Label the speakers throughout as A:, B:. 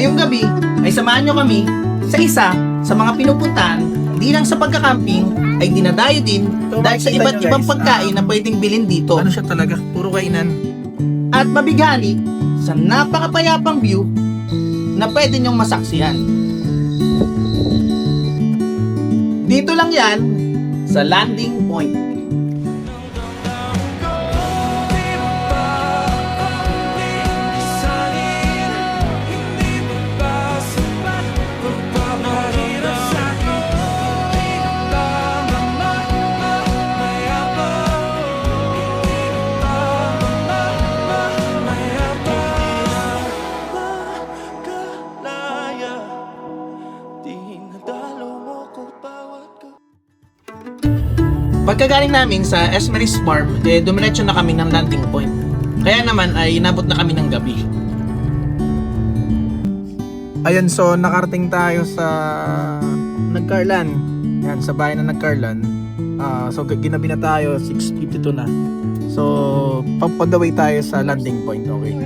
A: Ngayong gabi ay samahan nyo kami sa isa sa mga pinupuntahan, hindi lang sa pagkakamping, ay dinadayo din dahil sa iba't ibang pagkain na pwedeng bilhin dito.
B: Ano siya talaga? Puro kainan.
A: At mabighani sa napakapayapang view na pwede nyong masaksihan. Dito lang yan sa landing point. Pagkagaling namin sa Esmeris Farm, dumiretso na kami ng landing point. Kaya naman ay inabot na kami ng gabi.
B: Ayun, so nakarating tayo sa Nagcarlan. Yan, sa bahay na Nagcarlan. So ginabi na tayo, 6:52 na. So, on the way tayo sa landing point, okay?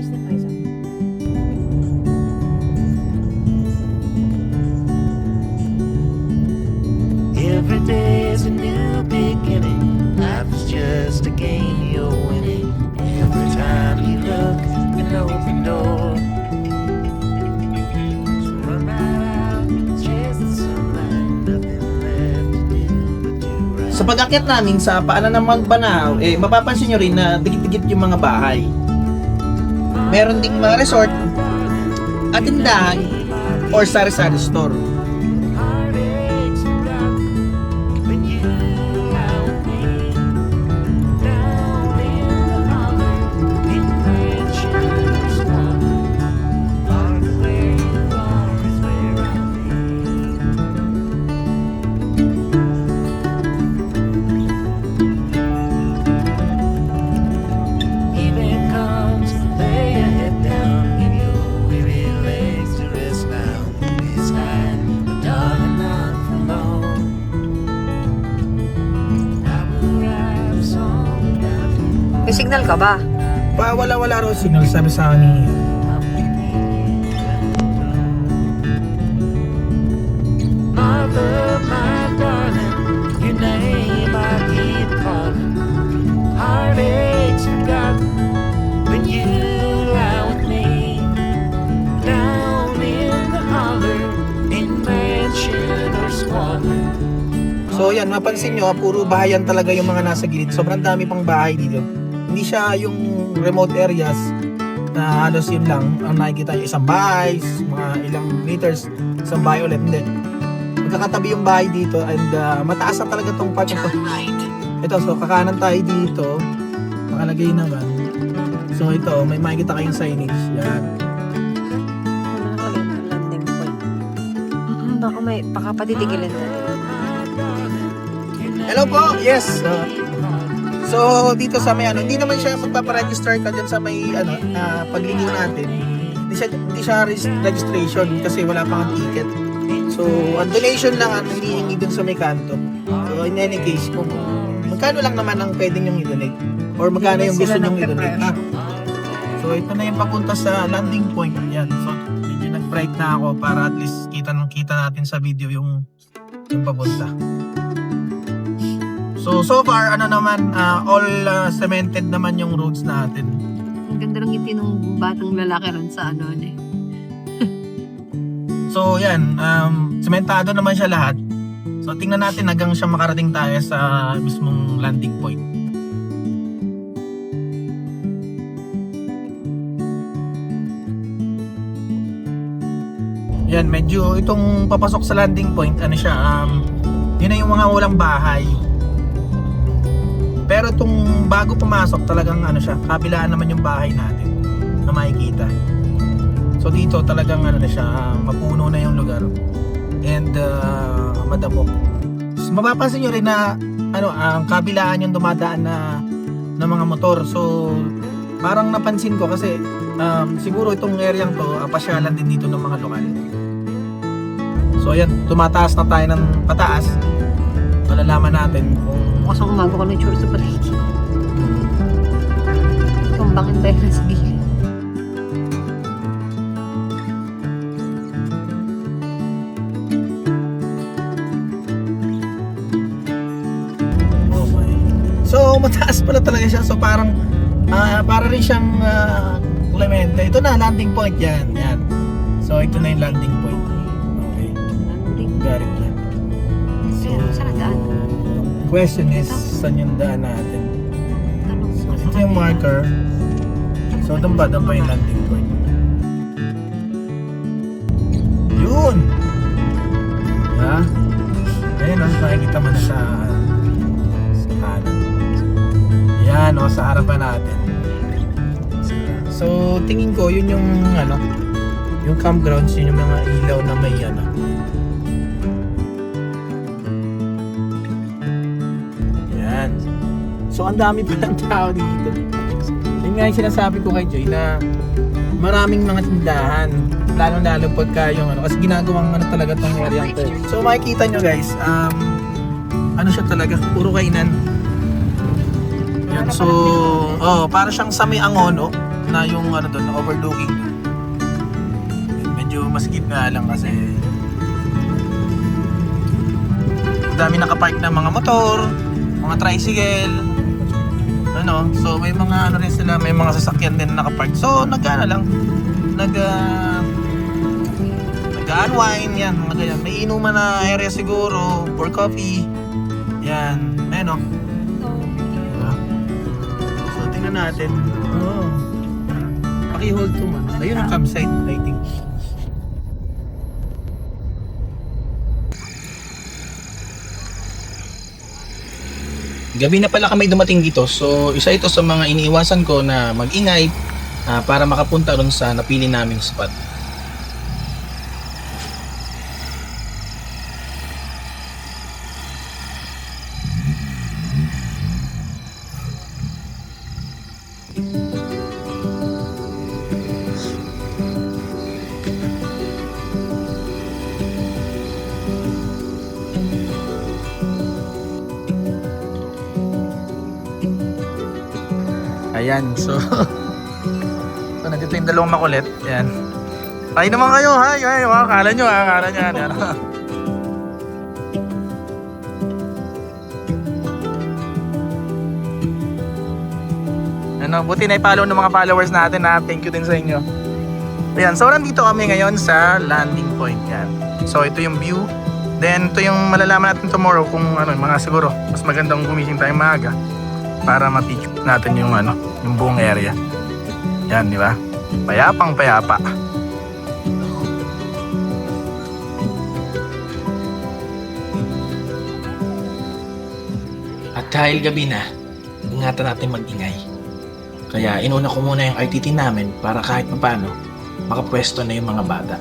C: Every day is a new beginning. Life is just a game you're winning. Every time you look, you open the door. So run right out, chase the sunlight. Nothing left to do but do right.
A: Sa pag-akyat namin sa paanan ng Magbanao, mapapansin nyo rin na dikit-dikit yung mga bahay. Meron ding mga resort at tindahan or sari-sari store.
C: Heartaches forgotten when you lie with me. Down in the holler, in mansions walking. Far away you are is where I'll be. Evening comes, lay your head down, give your weary legs to rest now. It's night, but darling, not for long. I will write a song about you.
D: May signal ka ba?
B: Wala raw signal, sabi sa akin ni
C: Mother, my darling, your name I keep calling. Heartaches forgotten when you lie with me. Down in the holler, in mansion or squalor.
B: So yan, mapansin nyo, puro bahayan talaga yung mga nasa gilid. Sobrang dami pang bahay dito. Hindi siya yung remote areas na halos yun lang ang nakikita nyo. Isang bahay, mga ilang meters, isang bahay ulit. Hindi. Magkakatabi yung bahay dito and mataas na talaga tong part na to. Ito, so kakanan tayo dito. Makalagay naman. So ito, may makikita kayong signage. Yan.
D: Landing point. Baka may pakapatitigilin na.
B: Hello po. Yes. So dito sa may hindi naman siya magpaparegister ka dyan sa may pagliliw natin. Hindi siya registration kasi wala pang ticket. So ang donation lang ang hinihingi dun sa may kanto. So in any case, kung magkano lang naman ang pwede nyong i-donate or magkano yung gusto nyong i-donate. So ito na yung papunta sa landing point. Yan. So medyo nag-bright na ako para at least kita natin sa video yung papunta. So far, all cemented naman yung roads natin.
D: Ang ganda ng ngiti ng batang lalaki ron sa
B: So yan, sementado naman siya lahat. So tingnan natin hanggang siya makarating tayo sa mismong landing point. Yan, medyo itong papasok sa landing point, yun na yung mga walang bahay. Pero itong bago pumasok talagang kabilaan naman yung bahay natin na makikita. So dito talagang mapuno na yung lugar and madamok. So, mapapansin nyo rin na ang kabilaan yung dumadaan na mga motor. So parang napansin ko kasi siguro itong area to pasyalan din dito ng mga lokal. So ayan, tumataas na tayo ng pataas. Malalaman natin kung
D: Bukas ang umaga ko ng churro sa paligid. Tumbangin tayo na sa gilid.
B: mataas pala talaga siya. So parang para rin siyang Clemente. Ito na, landing point yan. Yan. So ito na yung landing point. Okay. Got it na. So, question is, saan yung daan natin? So ito yung marker. So doon ba yung landing point? Yun! Ha? Ayun o, makikita mo na sa kanan. Yan o, sa harapan natin. So, tingin ko, yun yung yung campgrounds, yun yung mga ilaw na may yan. So, ang dami pa ng tao dito. Yun nga yung sinasabi ko kay Joy na maraming mga tindahan. Lalo pagka yung kasi ginagawang talaga tong area to. So, makikita nyo guys, siya talaga, puro kainan. Yan, so, para siyang sa may Angono na yung doon, na overlooking. Medyo masigit nga lang kasi dami nakapark na mga motor, mga tricycle, so may mga rin sila, may mga sasakyan din nakapark. So, nag-unwind, yan, mga ganyan. May inuman na area siguro, for coffee. Yan, ayun o. Diba? So, tingnan natin. Paki-hold to man. Ayun ang campsite, I think.
A: Gabi na pala kami dumating dito. So, isa ito sa mga iniiwasan ko na mag-ingay para makapunta ron sa napili naming spot.
B: Ayan, so nandito yung dalawang makulit. Ayan. Ay naman kayo, ha? Ay, akala nyo. Ayan. Buti na i-follow ng mga followers natin, ha? Thank you din sa inyo. Ayan, so nandito kami ngayon sa landing point. Yan. So ito yung view. Then ito yung malalaman natin tomorrow kung mga siguro mas magandang gumising tayo maaga para ma-picture natin yung yung buong area. Yan, di ba? Payapang payapa.
A: At dahil gabi na, ingatan natin mag-ingay. Kaya inuna ko muna yung RTT namin para kahit paano makapwesto na yung mga bata.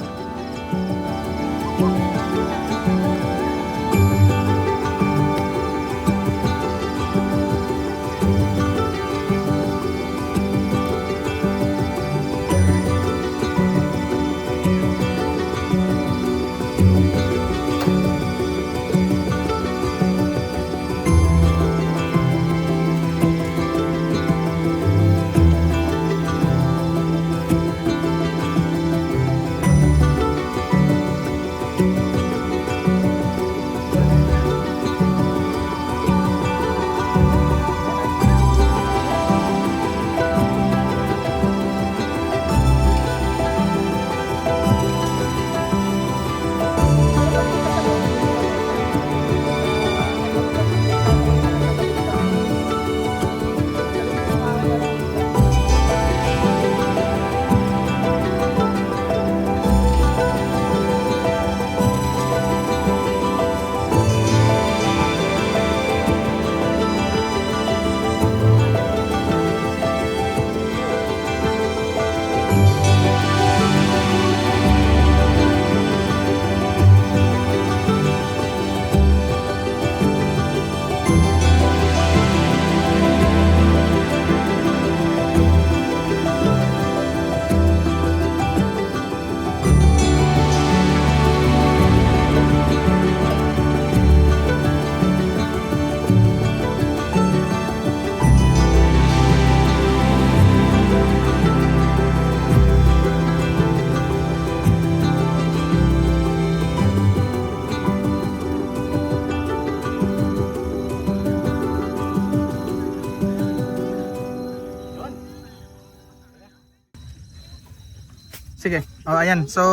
B: Sige. O, ayan. So,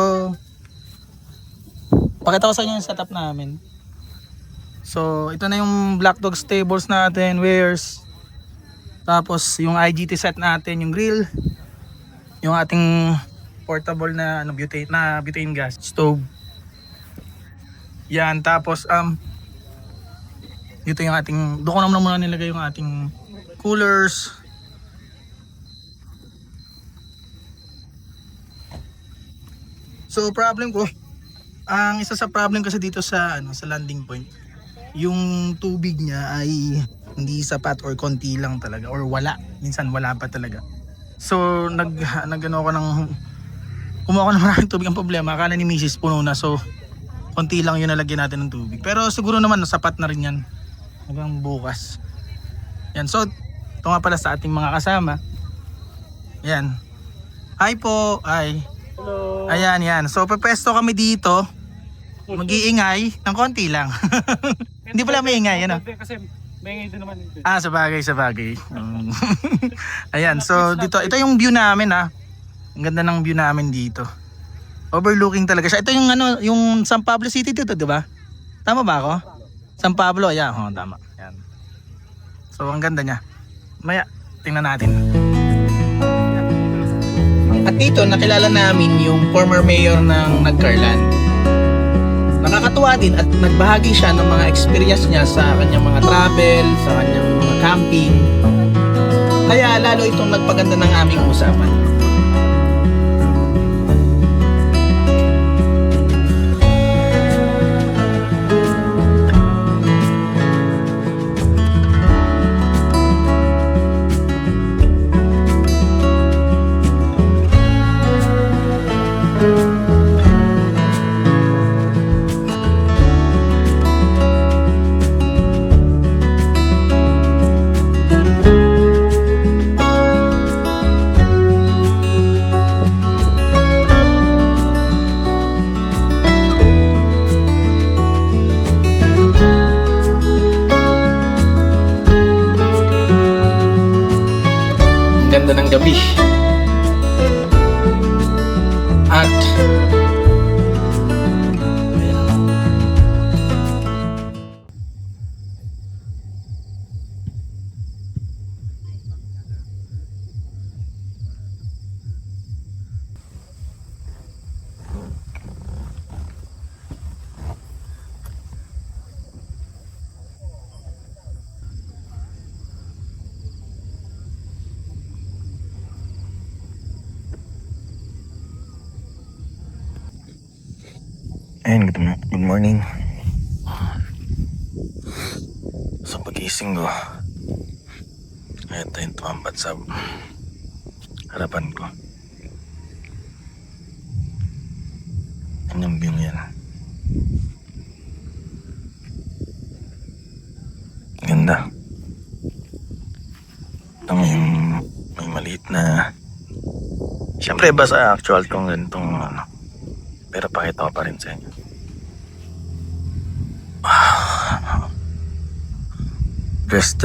B: pakita ko sa inyo yung setup namin. So, ito na yung Black Dog stables natin, wares. Tapos, yung IGT set natin, yung grill. Yung ating portable na butane gas stove. Yan, tapos dito yung ating, doon ko naman muna nilagay yung ating coolers. So problem ko, ang isa sa problem kasi dito sa sa landing point, yung tubig niya ay hindi sapat or konti lang talaga or wala, minsan wala pa talaga. So nagano ko ng kumuha ko ng maraming tubig. Ang problema, akala ni Mrs. puno na, so konti lang yung nalagyan natin ng tubig. Pero siguro naman sapat na rin yan hanggang bukas. Yan, so ito nga pala sa ating mga kasama. Yan. Hi po. Hi.
E: Hello.
B: Ayan, yan. So pepesto kami dito. Mag-iingay ng konti lang. Hindi pala maingay, ano?
E: Kasi maingay din naman dito.
B: Sa bagay. Ayan, so dito, ito yung view namin ha. Ang ganda ng view namin dito. Overlooking talaga siya. Ito yung yung San Pablo City dito, di ba? Tama ba ako? San Pablo, ayan, tama. Yan. So ang ganda niya. Maya, tingnan natin.
A: At dito, nakilala namin yung former mayor ng Nagcarlan. Nakakatuwa din at nagbahagi siya ng mga experience niya sa kanyang mga travel, sa kanyang mga camping. Kaya lalo itong nagpaganda ng aming usapan. Ganda ng gabi. At
F: Ayun, good morning. Sa pagising ko, ito yung tumambat sa harapan ko. Yan yung view yan. Ganda. Ito may maliit na, siyempre iba sa actual kong ganitong pero pakita ko pa rin sa inyo. Just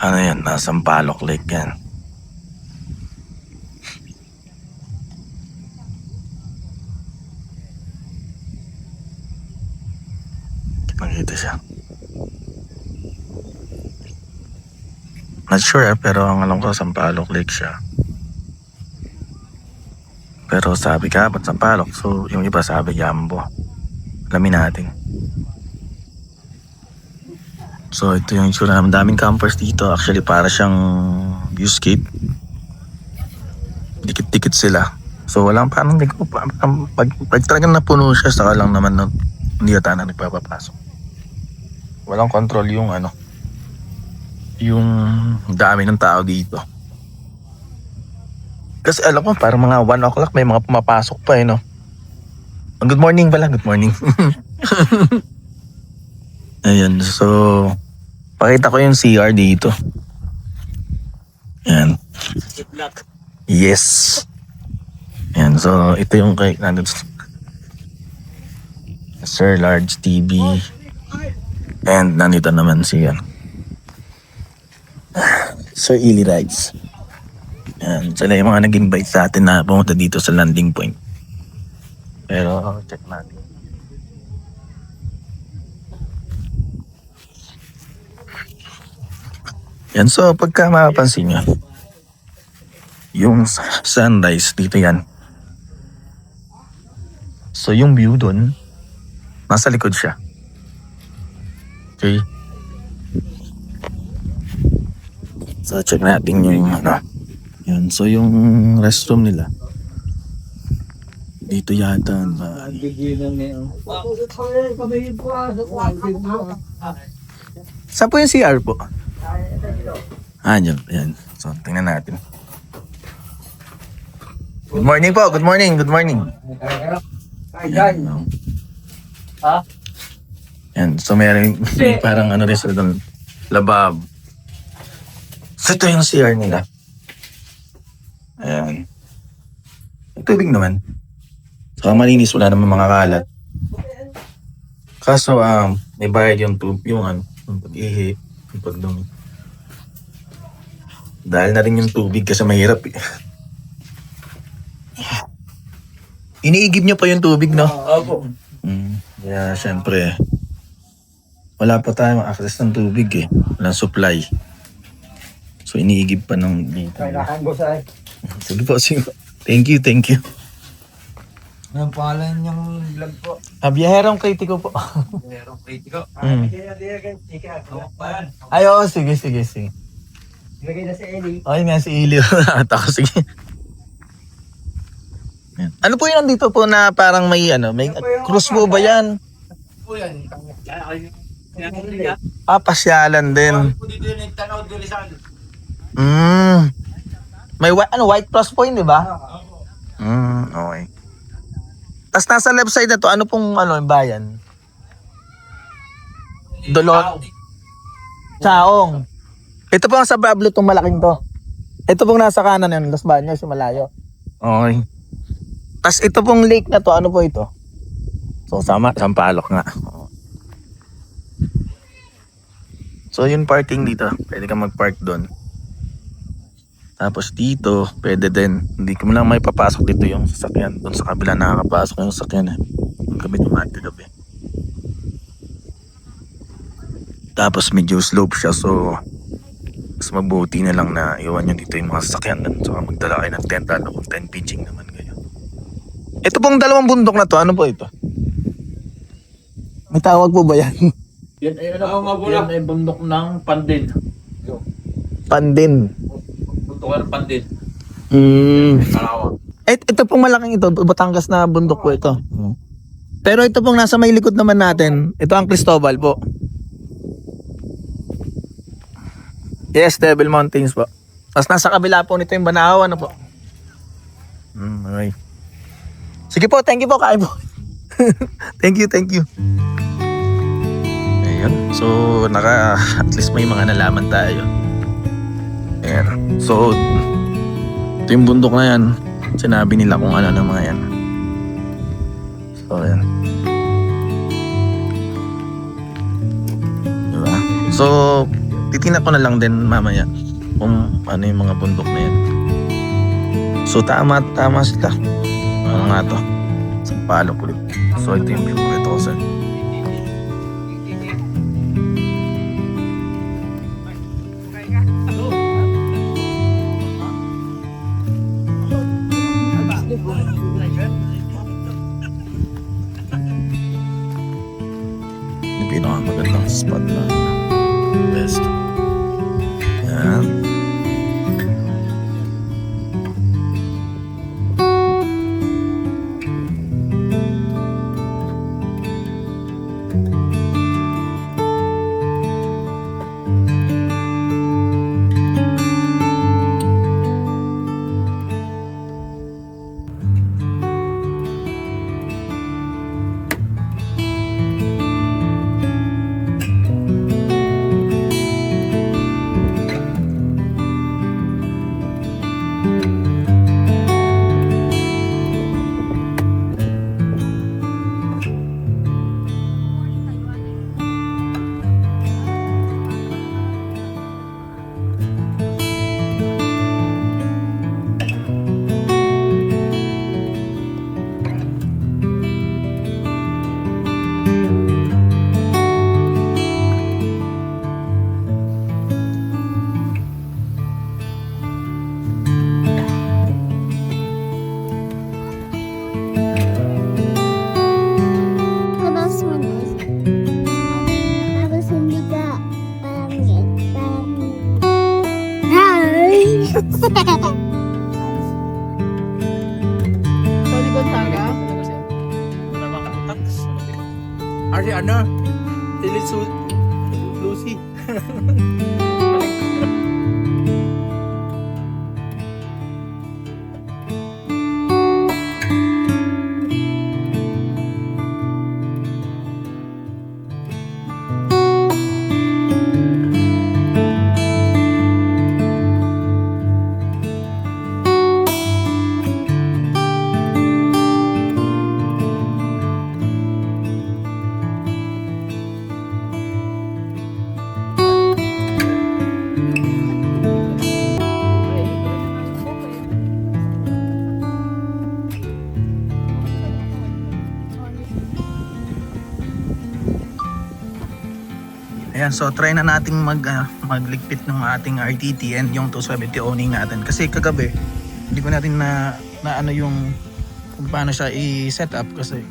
F: yan, nasa Sampaloc Lake yan. Nakita siya. Not sure pero ang alam ko Sampaloc Lake siya. Pero sabi ka ba't Sampaloc? So yung iba sabi Yambo. Alamin natin. So ito yung itsura namin. Daming campers dito. Actually para siyang viewscape. Dikit-dikit sila. So walang parang pag talagang napuno siya saka lang naman hindi yata na nagpapapasok. Walang control yung yung dami ng tao dito. Kasi alam ko parang mga 1 o'clock may mga pumapasok pa no. Good morning pala, good morning. Ayan, so pakita ko yung CR dito. Ayan. Yes. Ayan, so ito yung kay Sir Large TV. And nandito naman si Sir Illy Rides. Yan, sila yung mga nag-invite sa atin na pumunta dito sa landing point. Pero check natin. Yan, so pagka mapapansin nyo, yung sunrise dito yan. So yung view dun, nasa likod siya. Okay. So check natin yung ano. Yan, so yung restroom nila. Dito yata. Saan po yung CR po? Dyan. Yan. So tingnan natin. Good morning po. Good morning. Good morning. Yan. Yan. So may parang ano rin sila doon. Labab. So ito yung CR nila. Ayan. May tubig naman. Saka malinis, wala naman mga kalat. Kaso may bayad yung tubig, yung ano, yung pag-ihi, yung pagdumi. Dahil na rin yung tubig kasi mahirap eh. Iniigib nyo pa yung tubig, no?
E: Opo.
F: Kaya syempre, wala pa tayong access ng tubig eh. Walang supply. So iniigib pa ng dito.
E: Kailangan ko sa...
F: Sige po, sige po. Thank you, thank you.
E: Ang pangalan niyang vlog po.
F: Biyaherong kritiko po.
E: Meron kritiko.
F: Ay, oo, sige.
E: Ilagay na si Ellie.
F: Ay nga si Ilio. Nakatawa, sige. Yan. Ano po yun nandito po na parang may ano, may cruise po ba yan?
E: Po yan.
F: Pasyalan din.
E: Po dito yung tanaw doon sa akin.
F: May white plus point, di ba? Okay. Tapos nasa left side na to, ano pong yung bayan? Dolor. Chaong. Ito pong sa Pablo itong malaking to. Ito pong nasa kanan yun, Los Baños, yung malayo. Okay. Tapos ito pong lake na to, ano po ito? So Sampaloc nga. So yung parking dito, pwede ka mag-park doon. Tapos dito, pwede din. Hindi ko lang may papasok dito yung sasakyan. Doon sa kabila nakakapasok yung sasakyan. Gabi tumahan gabi. Tapos medyo slope siya, so mas mabuti na lang na iwan nyo dito yung mga sasakyan doon. So magdala kayo ng tent, lalo kung tent pitching naman kayo. Ito pong dalawang bundok na to, ano po ito? May tawag po ba yan?
E: Yan ay yan ay bundok ng Pandin.
F: Pandin.
E: Bundok ng Pandin. Kalawang.
F: Ito pong malaking ito, Batangas na bundok po ito. Pero ito pong nasa may likod naman natin, ito ang Cristobal po. Yes, Devil Mountains po. Tapos nasa kabila po nito yung Banahaw, ano po? Okay. Sige po, thank you po, kain po. Thank you. Ayan, so at least may mga nalaman tayo. Ayan, so ito yung bundok na yan. Sinabi nila kung ano ng mga yan. So, ayan. Diba? So, titingnan ko na lang din mamaya kung ano yung mga bundok na yan. So, tama sila. Ano nga to? Sampaloc ulit. So, ito yung view ko. Ito ko sir. Yung pinakamagandang spot na best. Yan.
B: si Lucy.
F: Ayan, so try na nating magligpit ng ating RTT and yung 270 owning natin. Kasi kagabi, hindi ko natin na ano yung kung paano siya i-set up kasi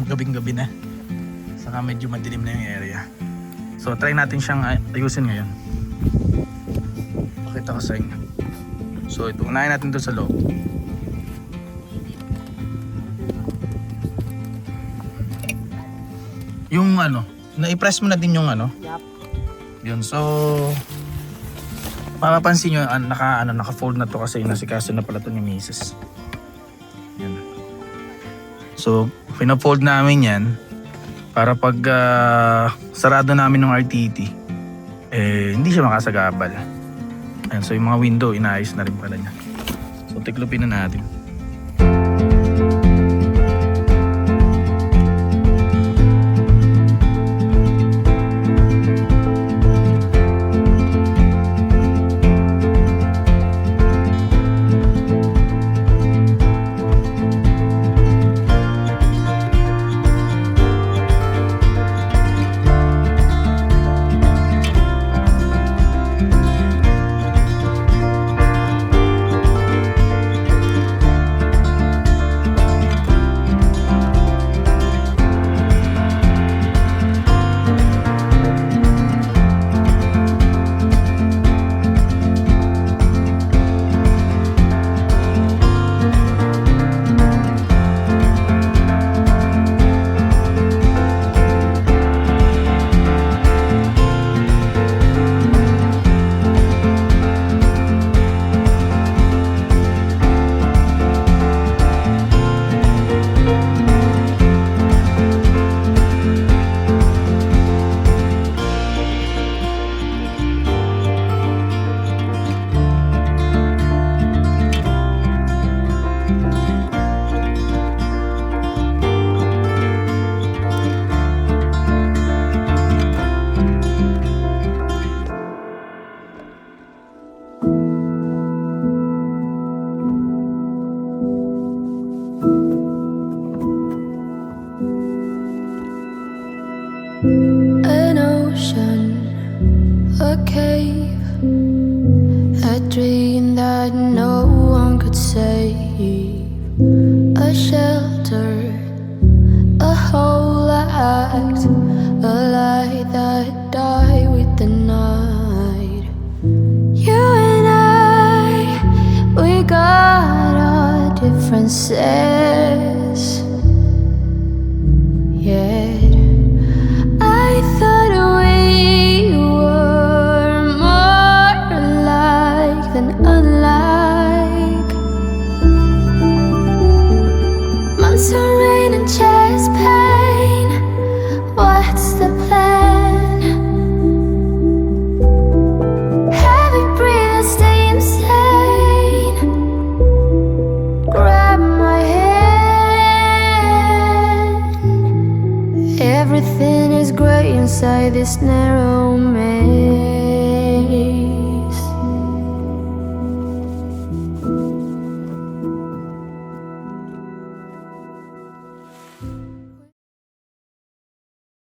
F: gabing-gabi na. Saka medyo madilim na yung area. So try natin siyang ayusin ngayon. Pakita ko sa inyo. So ito, unahin natin ito sa loob. Yung na-press mo na din yung
D: Yup.
F: Yun, so mapapansin nyo, naka-fold na to kasi nasikaso na pala to ni Mrs. Yun. So, pina-fold namin yan para pag sarado namin ng RTT, hindi siya makasagabal. Ayan, so yung mga window, inaayos na rin pala niya. So, tiklopin na natin.
G: An ocean, a cave, a dream that no one could save, a shelter, a whole act, a light that died with the night. You and I, we got our differences, yet I thought we were more alike than unlike. Months of rain and chest pain, what's the plan? Heavy breathing, stay insane. Grab my hand. Everything is great inside this narrow maze.